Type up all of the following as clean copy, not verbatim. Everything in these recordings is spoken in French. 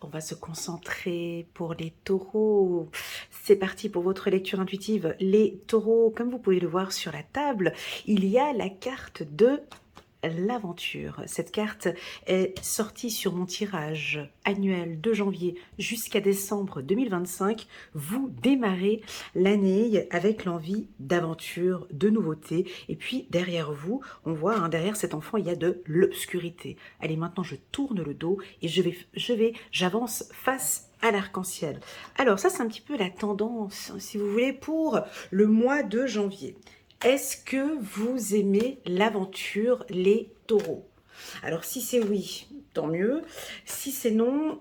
On va se concentrer pour les taureaux. C'est parti pour votre lecture intuitive. Les taureaux, comme vous pouvez le voir sur la table, il y a la carte de l'aventure. Cette carte est sortie sur mon tirage annuel de janvier jusqu'à décembre 2025. Vous démarrez l'année avec l'envie d'aventure, de nouveauté. Et puis derrière vous, on voit, derrière cet enfant, il y a de l'obscurité. Allez, maintenant je tourne le dos et j'avance face à l'arc-en-ciel. Alors ça, c'est un petit peu la tendance, si vous voulez, pour le mois de janvier. Est-ce que vous aimez l'aventure, les taureaux? Alors, si c'est oui, tant mieux. Si c'est non,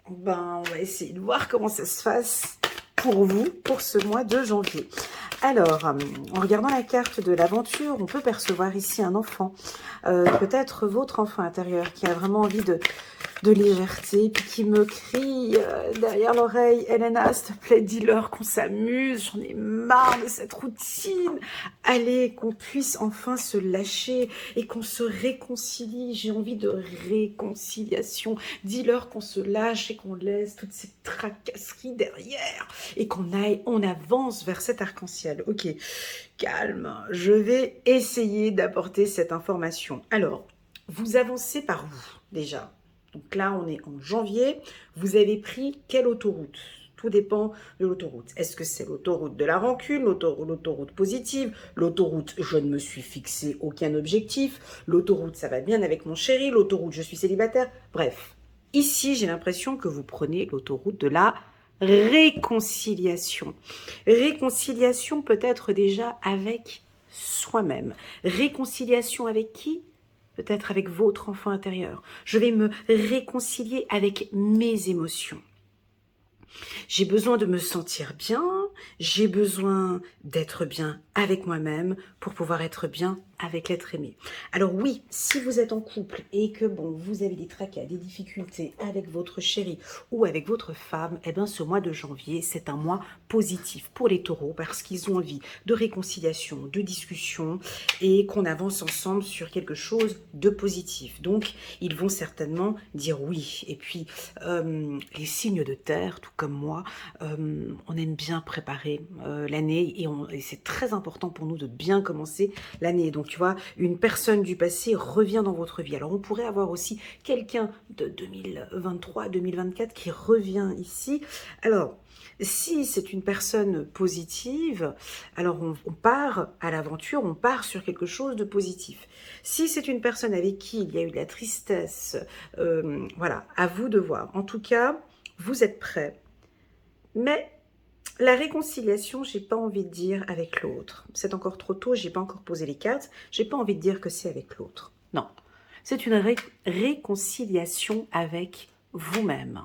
on va essayer de voir comment ça se passe pour vous, pour ce mois de janvier. Alors, en regardant la carte de l'aventure, on peut percevoir ici un enfant, peut-être votre enfant intérieur qui a vraiment envie de légèreté, puis qui me crie derrière l'oreille: Elena, s'il te plaît, dis-leur qu'on s'amuse, j'en ai marre de cette routine. Allez, qu'on puisse enfin se lâcher et qu'on se réconcilie. J'ai envie de réconciliation. Dis-leur qu'on se lâche et qu'on laisse toutes ces tracasseries derrière et on avance vers cet arc-en-ciel. Ok, calme, je vais essayer d'apporter cette information. Alors, vous avancez par où déjà? Donc là, on est en janvier. Vous avez pris quelle autoroute? Tout dépend de l'autoroute. Est-ce que c'est l'autoroute de la rancune, l'autoroute positive, l'autoroute je ne me suis fixé aucun objectif, l'autoroute ça va bien avec mon chéri, l'autoroute je suis célibataire? Bref, ici j'ai l'impression que vous prenez l'autoroute de la réconciliation. Réconciliation peut-être déjà avec soi-même. Réconciliation avec qui? Peut-être avec votre enfant intérieur. Je vais me réconcilier avec mes émotions. J'ai besoin de me sentir bien, j'ai besoin d'être bien avec moi-même pour pouvoir être bien avec l'être aimé. Alors oui, si vous êtes en couple et que vous avez des tracas, des difficultés avec votre chéri ou avec votre femme, ce mois de janvier, c'est un mois positif pour les taureaux parce qu'ils ont envie de réconciliation, de discussion et qu'on avance ensemble sur quelque chose de positif. Donc, ils vont certainement dire oui. Et puis, les signes de terre, tout comme moi, on aime bien préparer l'année et c'est très important pour nous de bien commencer l'année. Donc, tu vois, une personne du passé revient dans votre vie. Alors, on pourrait avoir aussi quelqu'un de 2023, 2024 qui revient ici. Alors, si c'est une personne positive, alors on part à l'aventure, on part sur quelque chose de positif. Si c'est une personne avec qui il y a eu de la tristesse, voilà, à vous de voir. En tout cas, vous êtes prêts. Mais la réconciliation, j'ai pas envie de dire avec l'autre. C'est encore trop tôt, j'ai pas encore posé les cartes, j'ai pas envie de dire que c'est avec l'autre. Non, c'est une réconciliation avec vous-même.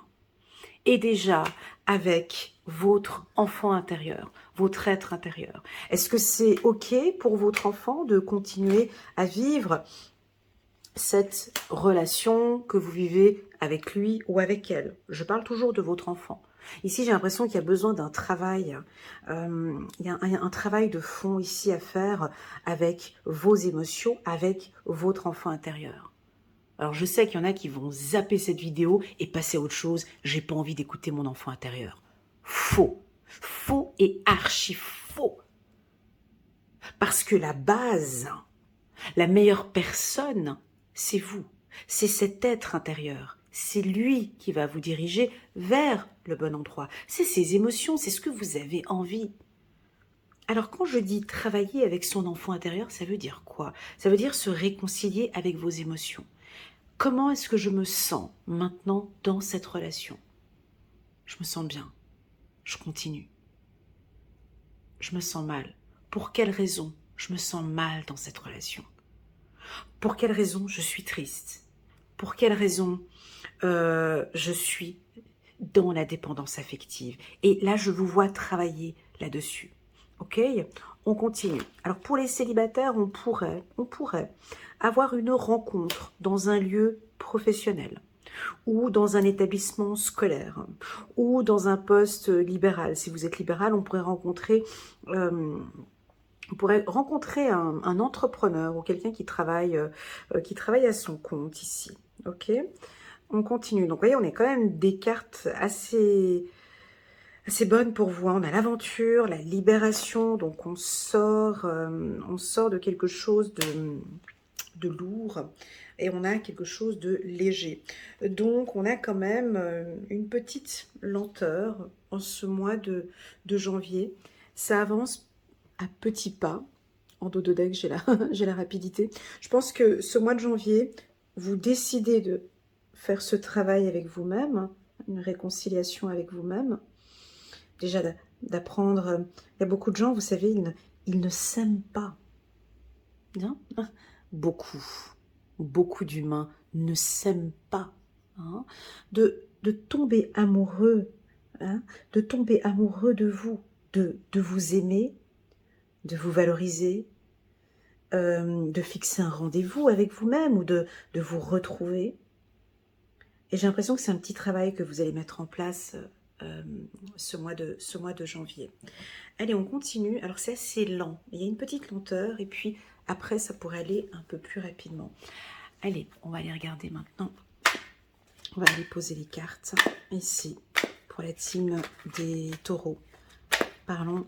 Et déjà avec votre enfant intérieur, votre être intérieur. Est-ce que c'est OK pour votre enfant de continuer à vivre cette relation que vous vivez avec lui ou avec elle? Je parle toujours de votre enfant. Ici, j'ai l'impression qu'il y a besoin d'un travail. Il y a un travail de fond ici à faire avec vos émotions, avec votre enfant intérieur. Alors, je sais qu'il y en a qui vont zapper cette vidéo et passer à autre chose. J'ai pas envie d'écouter mon enfant intérieur. Faux. Faux et archi faux. Parce que la base, la meilleure personne, c'est vous. C'est cet être intérieur. C'est lui qui va vous diriger vers le bon endroit. C'est ses émotions, c'est ce que vous avez envie. Alors, quand je dis travailler avec son enfant intérieur, ça veut dire quoi? Ça veut dire se réconcilier avec vos émotions. Comment est-ce que je me sens maintenant dans cette relation? Je me sens bien. Je continue. Je me sens mal. Pour quelle raison je me sens mal dans cette relation? Pour quelle raison je suis triste? Pour quelle raison je suis dans la dépendance affective? Et là, je vous vois travailler là-dessus. Ok? On continue. Alors, pour les célibataires, on pourrait avoir une rencontre dans un lieu professionnel ou dans un établissement scolaire ou dans un poste libéral. Si vous êtes libéral, on pourrait rencontrer un entrepreneur ou quelqu'un qui travaille à son compte ici. Ok? On continue. Donc, vous voyez, on est quand même des cartes assez bonnes pour vous. On a l'aventure, la libération. Donc, on sort de quelque chose de lourd et on a quelque chose de léger. Donc, on a quand même une petite lenteur en ce mois de janvier. Ça avance à petits pas. En dos de deck, j'ai la rapidité. Je pense que ce mois de janvier, vous décidez de faire ce travail avec vous-même, une réconciliation avec vous-même. Déjà, d'apprendre... Il y a beaucoup de gens, vous savez, ils ne s'aiment pas. Bien. Beaucoup d'humains ne s'aiment pas. Hein. De tomber amoureux, hein, de tomber amoureux de vous, de vous aimer, de vous valoriser, de fixer un rendez-vous avec vous-même ou de vous retrouver. Et j'ai l'impression que c'est un petit travail que vous allez mettre en place ce mois de janvier. Allez, on continue. Alors, c'est assez lent. Il y a une petite lenteur et puis après, ça pourrait aller un peu plus rapidement. Allez, on va aller regarder maintenant. On va aller poser les cartes ici pour la team des taureaux. Parlons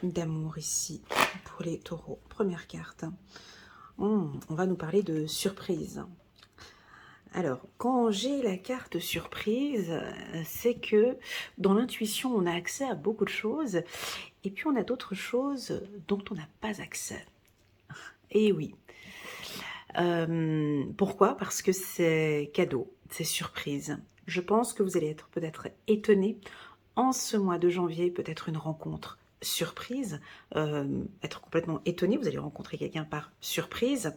d'amour ici pour les taureaux. Première carte. On va nous parler de surprise. Alors, quand j'ai la carte surprise, c'est que dans l'intuition, on a accès à beaucoup de choses et puis on a d'autres choses dont on n'a pas accès. Et oui. Pourquoi? Parce que c'est cadeau, c'est surprise. Je pense que vous allez être peut-être étonné en ce mois de janvier, peut-être une rencontre surprise, être complètement étonné, vous allez rencontrer quelqu'un par surprise.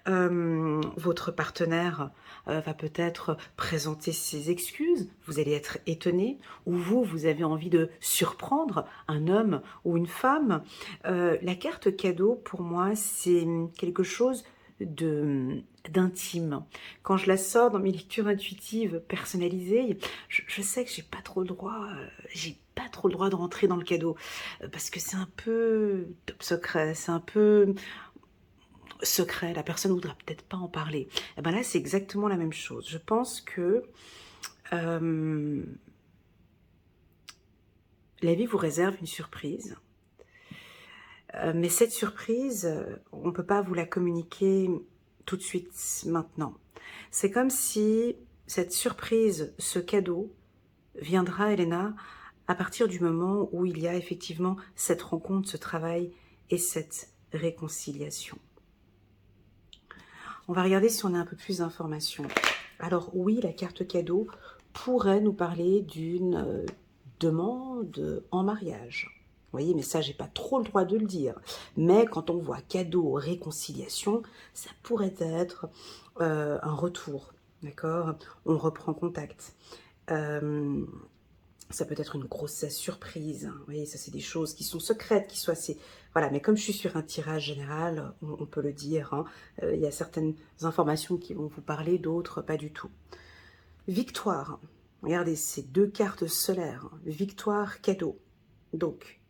Votre partenaire va peut-être présenter ses excuses, vous allez être étonné, ou vous avez envie de surprendre un homme ou une femme. La carte cadeau, pour moi, c'est quelque chose d'intime. Quand je la sors dans mes lectures intuitives personnalisées, je sais que j'ai pas trop le droit de rentrer dans le cadeau parce que c'est un peu top secret, c'est un peu secret, la personne ne voudra peut-être pas en parler. Et ben là, c'est exactement la même chose. Je pense que la vie vous réserve une surprise. Mais cette surprise, on ne peut pas vous la communiquer tout de suite, maintenant. C'est comme si cette surprise, ce cadeau, viendra, Elena, à partir du moment où il y a effectivement cette rencontre, ce travail et cette réconciliation. On va regarder si on a un peu plus d'informations. Alors oui, la carte cadeau pourrait nous parler d'une demande en mariage. Vous voyez, mais ça, j'ai pas trop le droit de le dire. Mais quand on voit cadeau, réconciliation, ça pourrait être un retour, d'accord? On reprend contact. Ça peut être une grosse surprise. Vous voyez, ça, c'est des choses qui sont secrètes, qui sont assez... Voilà, mais comme je suis sur un tirage général, on peut le dire, hein, il y a certaines informations qui vont vous parler, d'autres pas du tout. Victoire. Regardez, ces deux cartes solaires. Victoire, cadeau. Donc,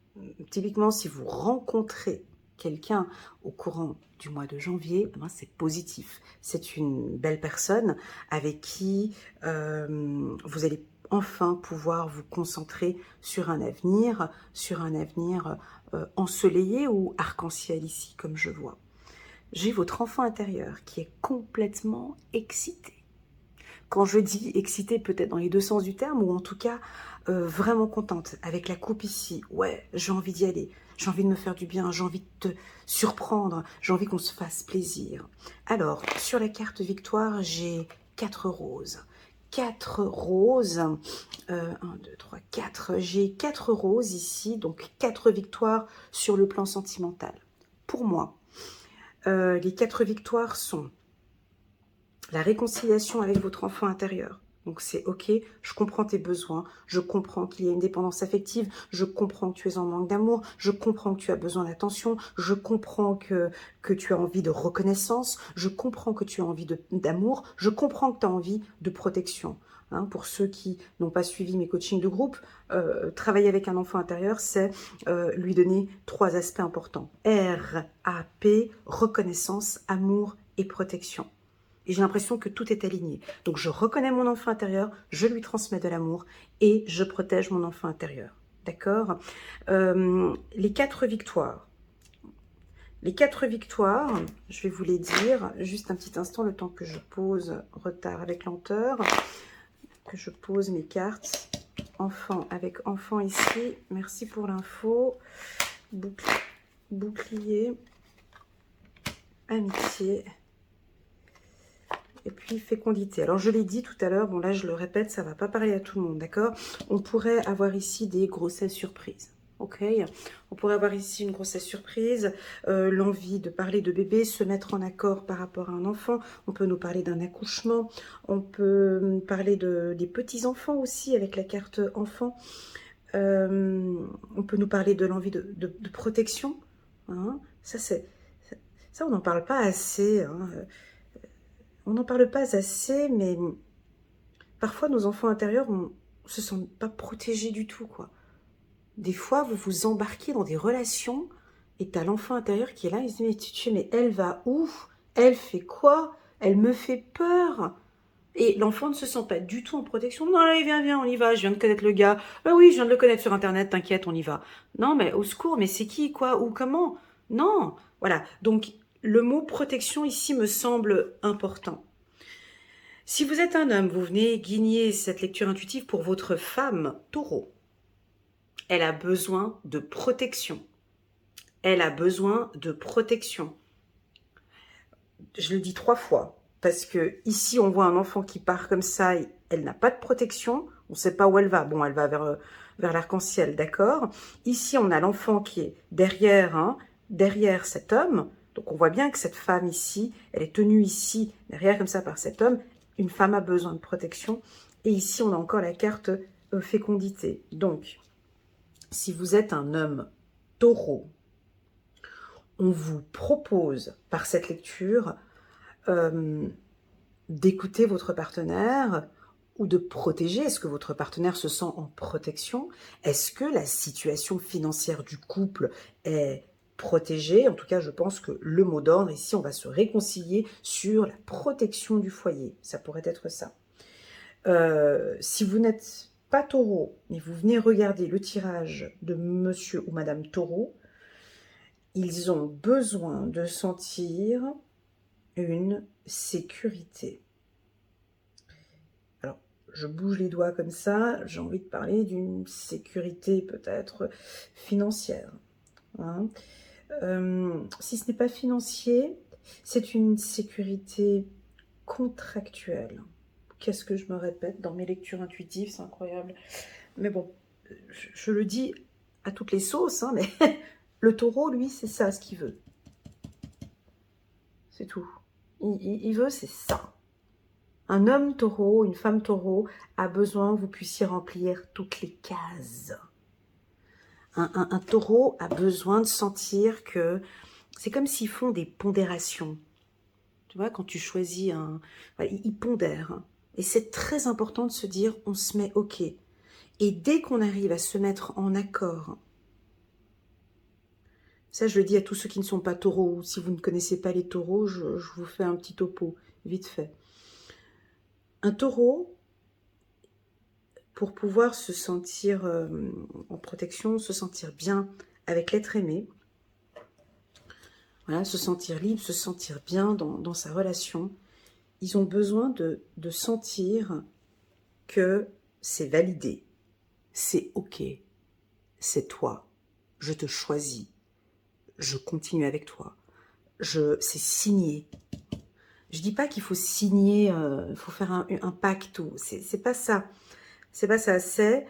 typiquement, si vous rencontrez quelqu'un au courant du mois de janvier, ben c'est positif. C'est une belle personne avec qui vous allez enfin pouvoir vous concentrer sur un avenir ensoleillé ou arc-en-ciel ici, comme je vois. J'ai votre enfant intérieur qui est complètement excité. Quand je dis excitée, peut-être dans les deux sens du terme, ou en tout cas vraiment contente, avec la coupe ici. Ouais, j'ai envie d'y aller, j'ai envie de me faire du bien, j'ai envie de te surprendre, j'ai envie qu'on se fasse plaisir. Alors, sur la carte victoire, j'ai 4 roses. 4 roses, 1, 2, 3, 4. J'ai 4 roses ici, donc 4 victoires sur le plan sentimental. Pour moi, les 4 victoires sont la réconciliation avec votre enfant intérieur. Donc c'est ok, je comprends tes besoins, je comprends qu'il y a une dépendance affective, je comprends que tu es en manque d'amour, je comprends que tu as besoin d'attention, je comprends que tu as envie de reconnaissance, je comprends que tu as envie d'amour, je comprends que tu as envie de protection. Hein, pour ceux qui n'ont pas suivi mes coachings de groupe, travailler avec un enfant intérieur, c'est lui donner 3 aspects importants. R-A-P, reconnaissance, amour et protection. Et j'ai l'impression que tout est aligné. Donc je reconnais mon enfant intérieur, je lui transmets de l'amour et je protège mon enfant intérieur. D'accord. Les 4 victoires. Les 4 victoires, je vais vous les dire. Juste un petit instant, le temps que je pose retard avec lenteur. Que je pose mes cartes. Enfant avec enfant ici. Merci pour l'info. Bouclier. Amitié. Et puis fécondité. Alors je l'ai dit tout à l'heure, bon là je le répète, ça ne va pas parler à tout le monde, d'accord? On pourrait avoir ici des grossesses surprises, ok? On pourrait avoir ici une grossesse surprise, l'envie de parler de bébé, se mettre en accord par rapport à un enfant. On peut nous parler d'un accouchement, on peut parler des petits-enfants aussi avec la carte enfant. On peut nous parler de l'envie de protection, hein? Ça on n'en parle pas assez, hein? On n'en parle pas assez, mais parfois nos enfants intérieurs ne se sentent pas protégés du tout, quoi. Des fois, vous vous embarquez dans des relations et tu as l'enfant intérieur qui est là, il se dit, mais elle va où? Elle fait quoi? Elle me fait peur. Et l'enfant ne se sent pas du tout en protection. Non, allez, viens, on y va, je viens de connaître le gars. Bah oui, je viens de le connaître sur Internet, t'inquiète, on y va. Non, mais au secours, mais c'est qui, quoi, ou comment? Non, voilà. Donc, le mot protection ici me semble important. Si vous êtes un homme, vous venez guigner cette lecture intuitive pour votre femme, taureau. Elle a besoin de protection. Elle a besoin de protection. Je le dis 3 fois, parce que ici on voit un enfant qui part comme ça, elle n'a pas de protection, on ne sait pas où elle va. Bon, elle va vers l'arc-en-ciel, d'accord? Ici on a l'enfant qui est derrière, hein, derrière cet homme. Donc on voit bien que cette femme ici, elle est tenue ici, derrière comme ça par cet homme. Une femme a besoin de protection. Et ici, on a encore la carte fécondité. Donc, si vous êtes un homme taureau, on vous propose par cette lecture d'écouter votre partenaire ou de protéger. Est-ce que votre partenaire se sent en protection? Est-ce que la situation financière du couple est protégée? En tout cas, je pense que le mot d'ordre, ici, on va se réconcilier sur la protection du foyer. Ça pourrait être ça. Si vous n'êtes pas taureau, mais vous venez regarder le tirage de monsieur ou madame taureau, ils ont besoin de sentir une sécurité. Alors, je bouge les doigts comme ça, j'ai envie de parler d'une sécurité peut-être financière. Hein. Si ce n'est pas financier, c'est une sécurité contractuelle. Qu'est-ce que je me répète dans mes lectures intuitives, c'est incroyable. Mais bon, je le dis à toutes les sauces, hein, mais le taureau, lui, c'est ça ce qu'il veut. C'est tout. Il veut, c'est ça. Un homme taureau, une femme taureau a besoin que vous puissiez remplir toutes les cases. Un taureau a besoin de sentir que c'est comme s'ils font des pondérations. Tu vois, quand tu choisis un... Ils pondèrent. Et c'est très important de se dire, on se met OK. Et dès qu'on arrive à se mettre en accord, ça je le dis à tous ceux qui ne sont pas taureaux, si vous ne connaissez pas les taureaux, je vous fais un petit topo, vite fait. Un taureau, pour pouvoir se sentir en protection, se sentir bien avec l'être aimé, voilà, se sentir libre, se sentir bien dans sa relation, ils ont besoin de sentir que c'est validé, c'est OK, c'est toi, je te choisis, je continue avec toi, c'est signé. Je dis pas qu'il faut signer, il faut faire un pacte, c'est pas ça. C'est pas ça, c'est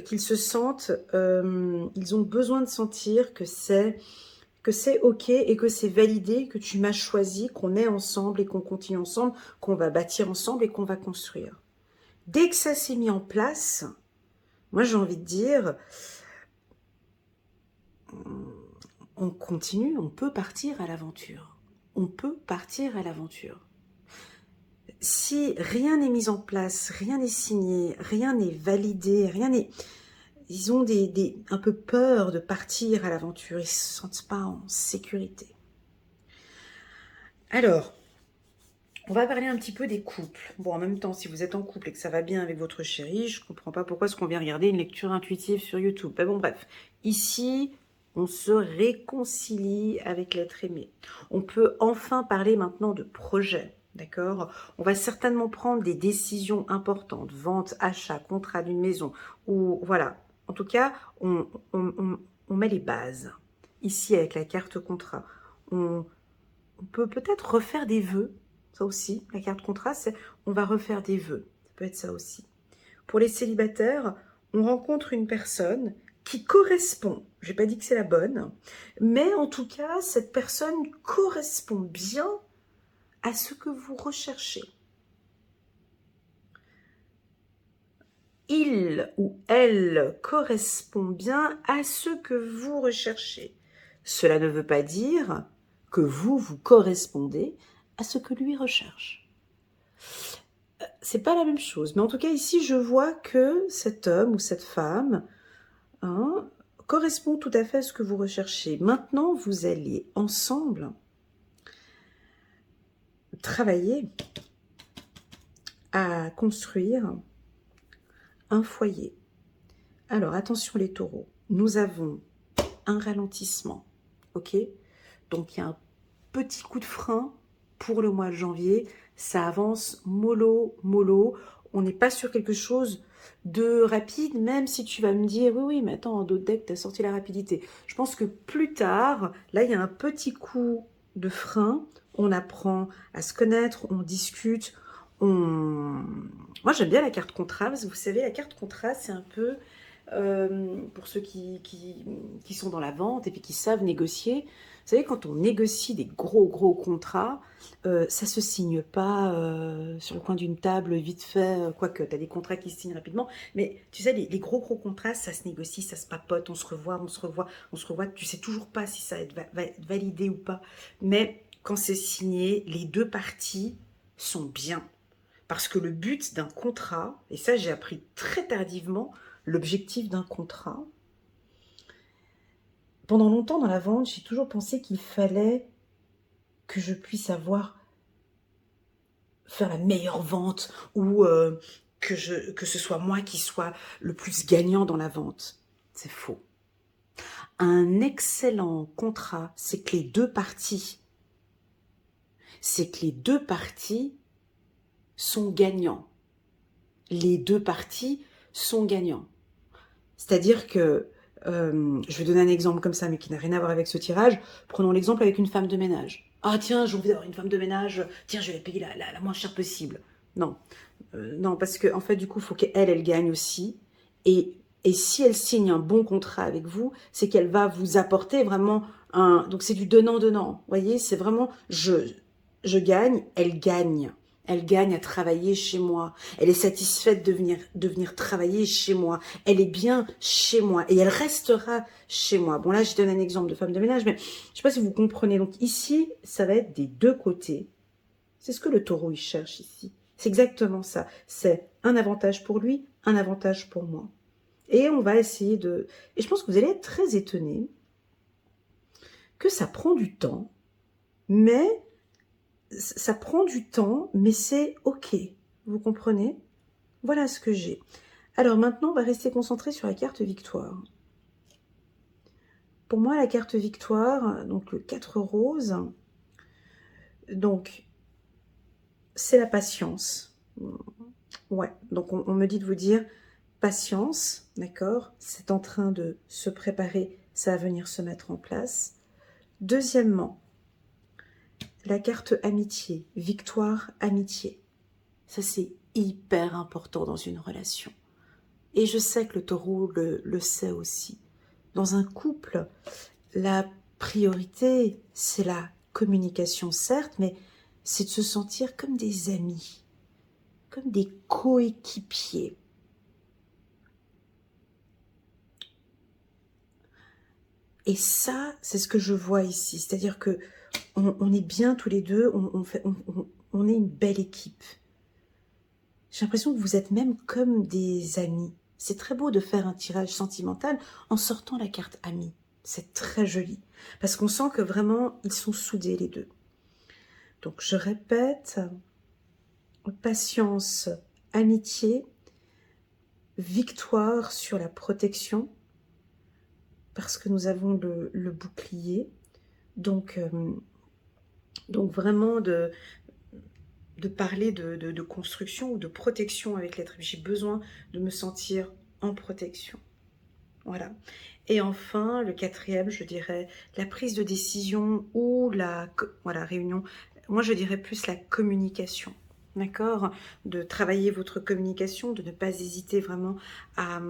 qu'ils se sentent, ils ont besoin de sentir que c'est OK et que c'est validé, que tu m'as choisi, qu'on est ensemble et qu'on continue ensemble, qu'on va bâtir ensemble et qu'on va construire. Dès que ça s'est mis en place, moi j'ai envie de dire, on continue, on peut partir à l'aventure. On peut partir à l'aventure. Si rien n'est mis en place, rien n'est signé, rien n'est validé, rien n'est... Ils ont un peu peur de partir à l'aventure, ils ne se sentent pas en sécurité. Alors, On va parler un petit peu des couples. Bon, en même temps, si vous êtes en couple et que ça va bien avec votre chéri, je ne comprends pas pourquoi est-ce qu'on vient regarder une lecture intuitive sur YouTube. Mais bon, bref. Ici, on se réconcilie avec l'être aimé. On peut enfin parler maintenant de projet. D'accord? On va certainement prendre des décisions importantes. Vente, achat, contrat d'une maison. Ou voilà. En tout cas, on met les bases. Ici, avec la carte contrat, on peut peut-être refaire des vœux. Ça aussi, la carte contrat, c'est on va refaire des vœux. Ça peut être ça aussi. Pour les célibataires, on rencontre une personne qui correspond. Je n'ai pas dit que c'est la bonne, mais en tout cas, cette personne correspond bien à ce que vous recherchez. Il ou elle correspond bien à ce que vous recherchez. Cela ne veut pas dire que vous correspondez à ce que lui recherche. C'est pas la même chose, mais en tout cas ici je vois que cet homme ou cette femme correspond tout à fait à ce que vous recherchez. Maintenant, vous allez ensemble travailler à construire un foyer. Alors attention les taureaux, nous avons un ralentissement, ok? Donc il y a un petit coup de frein pour le mois de janvier, ça avance mollo, mollo, on n'est pas sur quelque chose de rapide, même si tu vas me dire, oui, oui, mais attends, en d'autres decks, tu as sorti la rapidité. Je pense que plus tard, là, il y a un petit coup de frein, on apprend à se connaître, on discute, Moi, j'aime bien la carte contrat, parce que vous savez, la carte contrat, c'est un peu, pour ceux qui sont dans la vente et puis qui savent négocier, vous savez, quand on négocie des gros contrats, ça se signe pas sur le coin d'une table vite fait, quoique tu as des contrats qui se signent rapidement, mais tu sais, les gros contrats, ça se négocie, ça se papote, on se revoit, tu sais toujours pas si ça va être validé ou pas, mais quand c'est signé, les deux parties sont bien. Parce que le but d'un contrat, et ça j'ai appris très tardivement, l'objectif d'un contrat, pendant longtemps dans la vente, j'ai toujours pensé qu'il fallait que je puisse faire la meilleure vente ou que ce soit moi qui soit le plus gagnant dans la vente. C'est faux. Un excellent contrat, c'est que les deux parties sont gagnants. Les deux parties sont gagnants. C'est-à-dire que, je vais donner un exemple comme ça, mais qui n'a rien à voir avec ce tirage. Prenons l'exemple avec une femme de ménage. Ah tiens, j'ai envie d'avoir une femme de ménage, tiens, je vais la payer la moins chère possible. Non, non, parce que en fait, du coup, il faut elle gagne aussi. Et si elle signe un bon contrat avec vous, c'est qu'elle va vous apporter vraiment un... Donc c'est du donnant-donnant. Vous voyez, c'est vraiment je gagne, elle gagne. Elle gagne à travailler chez moi. Elle est satisfaite de venir travailler chez moi. Elle est bien chez moi. Et elle restera chez moi. Bon, là, je donne un exemple de femme de ménage, mais je ne sais pas si vous comprenez. Donc ici, ça va être des deux côtés. C'est ce que le taureau, il cherche ici. C'est exactement ça. C'est un avantage pour lui, un avantage pour moi. Et on va essayer de... Et je pense que vous allez être très étonnés que ça prend du temps, mais... Ça prend du temps, mais c'est ok. Vous comprenez? Voilà ce que j'ai. Alors maintenant, on va rester concentré sur la carte victoire. Pour moi, la carte victoire, donc le 4 roses, donc c'est la patience. Ouais, donc on me dit de vous dire patience, d'accord? C'est en train de se préparer, ça va venir se mettre en place. Deuxièmement, la carte amitié, victoire, amitié. Ça, c'est hyper important dans une relation. Et je sais que le taureau le sait aussi. Dans un couple, la priorité, c'est la communication, certes, mais c'est de se sentir comme des amis, comme des coéquipiers. Et ça, c'est ce que je vois ici. C'est-à-dire que on est bien tous les deux, on est une belle équipe. J'ai l'impression que vous êtes même comme des amis. C'est très beau de faire un tirage sentimental en sortant la carte amie. C'est très joli. Parce qu'on sent que vraiment, ils sont soudés les deux. Donc, je répète, patience, amitié, victoire sur la protection, parce que nous avons le bouclier. Donc vraiment de parler de construction ou de protection avec l'être. J'ai besoin de me sentir en protection. Voilà. Et enfin, le quatrième, je dirais la prise de décision ou la réunion. Moi, je dirais plus la communication. D'accord? De travailler votre communication, de ne pas hésiter vraiment à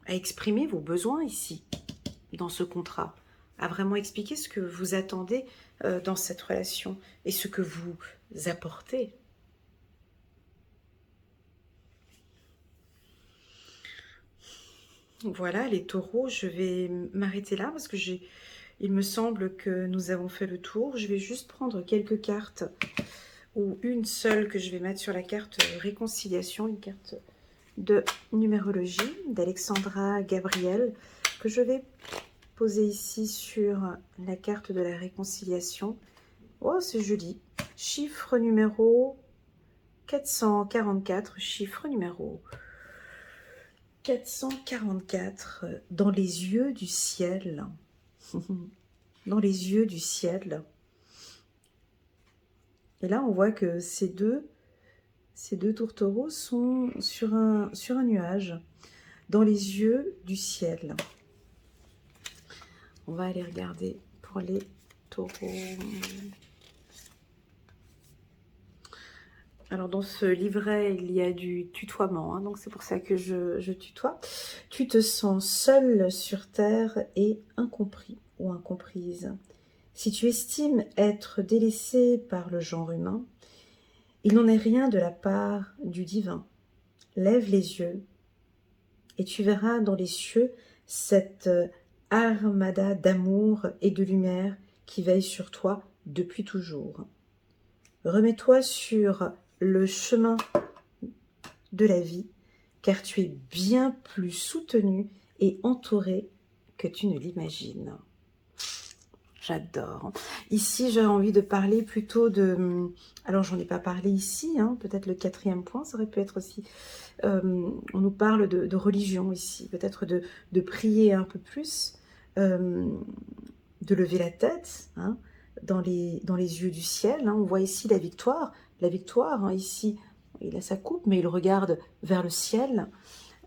exprimer vos besoins ici, dans ce contrat, à vraiment expliquer ce que vous attendez dans cette relation et ce que vous apportez. Voilà les taureaux, je vais m'arrêter là parce que il me semble que nous avons fait le tour. Je vais juste prendre quelques cartes ou une seule que je vais mettre sur la carte réconciliation, une carte de numérologie d'Alexandra Gabriel que je vais poser ici sur la carte de la réconciliation. Oh, c'est joli. Chiffre numéro 444, chiffre numéro 444, dans les yeux du ciel. Dans les yeux du ciel. Et là, on voit que ces deux tourtereaux sont sur un nuage, dans les yeux du ciel. On va aller regarder pour les taureaux. Alors, dans ce livret, il y a du tutoiement, hein, donc c'est pour ça que je tutoie. Tu te sens seul sur terre et incompris ou incomprise. Si tu estimes être délaissé par le genre humain, il n'en est rien de la part du divin. Lève les yeux et tu verras dans les cieux cette armada d'amour et de lumière qui veille sur toi depuis toujours. Remets-toi sur le chemin de la vie, car tu es bien plus soutenu et entouré que tu ne l'imagines. J'adore. Ici, j'ai envie de parler plutôt de... Alors, j'en ai pas parlé ici, hein, peut-être le quatrième point, ça aurait pu être aussi... on nous parle de religion ici, peut-être de prier un peu plus, de lever la tête, hein, dans les yeux du ciel. Hein. On voit ici la victoire, hein, ici, il a sa coupe, mais il regarde vers le ciel.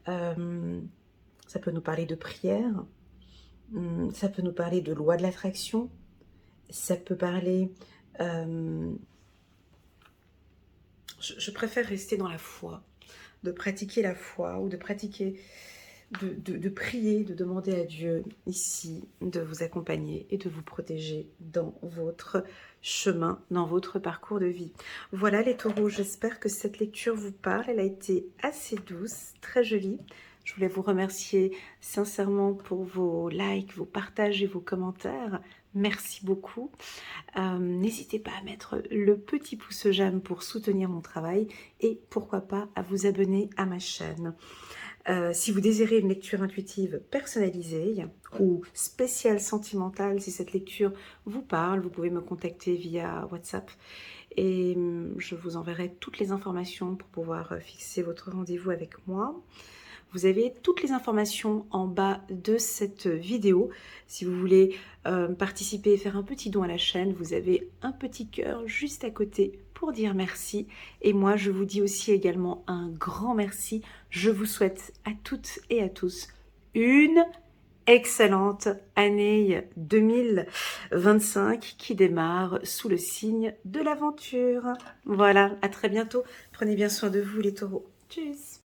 Ça peut nous parler de prière, ça peut nous parler de loi de l'attraction, ça peut parler... je préfère rester dans la foi, de pratiquer la foi ou de pratiquer... De prier, de demander à Dieu ici de vous accompagner et de vous protéger dans votre chemin, dans votre parcours de vie. Voilà les taureaux, j'espère que cette lecture vous parle. Elle a été assez douce, très jolie. Je voulais vous remercier sincèrement pour vos likes, vos partages et vos commentaires. Merci beaucoup. N'hésitez pas à mettre le petit pouce j'aime pour soutenir mon travail et pourquoi pas à vous abonner à ma chaîne. Si vous désirez une lecture intuitive personnalisée ou spéciale sentimentale, si cette lecture vous parle, vous pouvez me contacter via WhatsApp et je vous enverrai toutes les informations pour pouvoir fixer votre rendez-vous avec moi. Vous avez toutes les informations en bas de cette vidéo. Si vous voulez participer et faire un petit don à la chaîne, vous avez un petit cœur juste à côté pour dire merci. Et moi, je vous dis aussi également un grand merci. Je vous souhaite à toutes et à tous une excellente année 2025 qui démarre sous le signe de l'aventure. Voilà, à très bientôt. Prenez bien soin de vous les taureaux. Tchuss!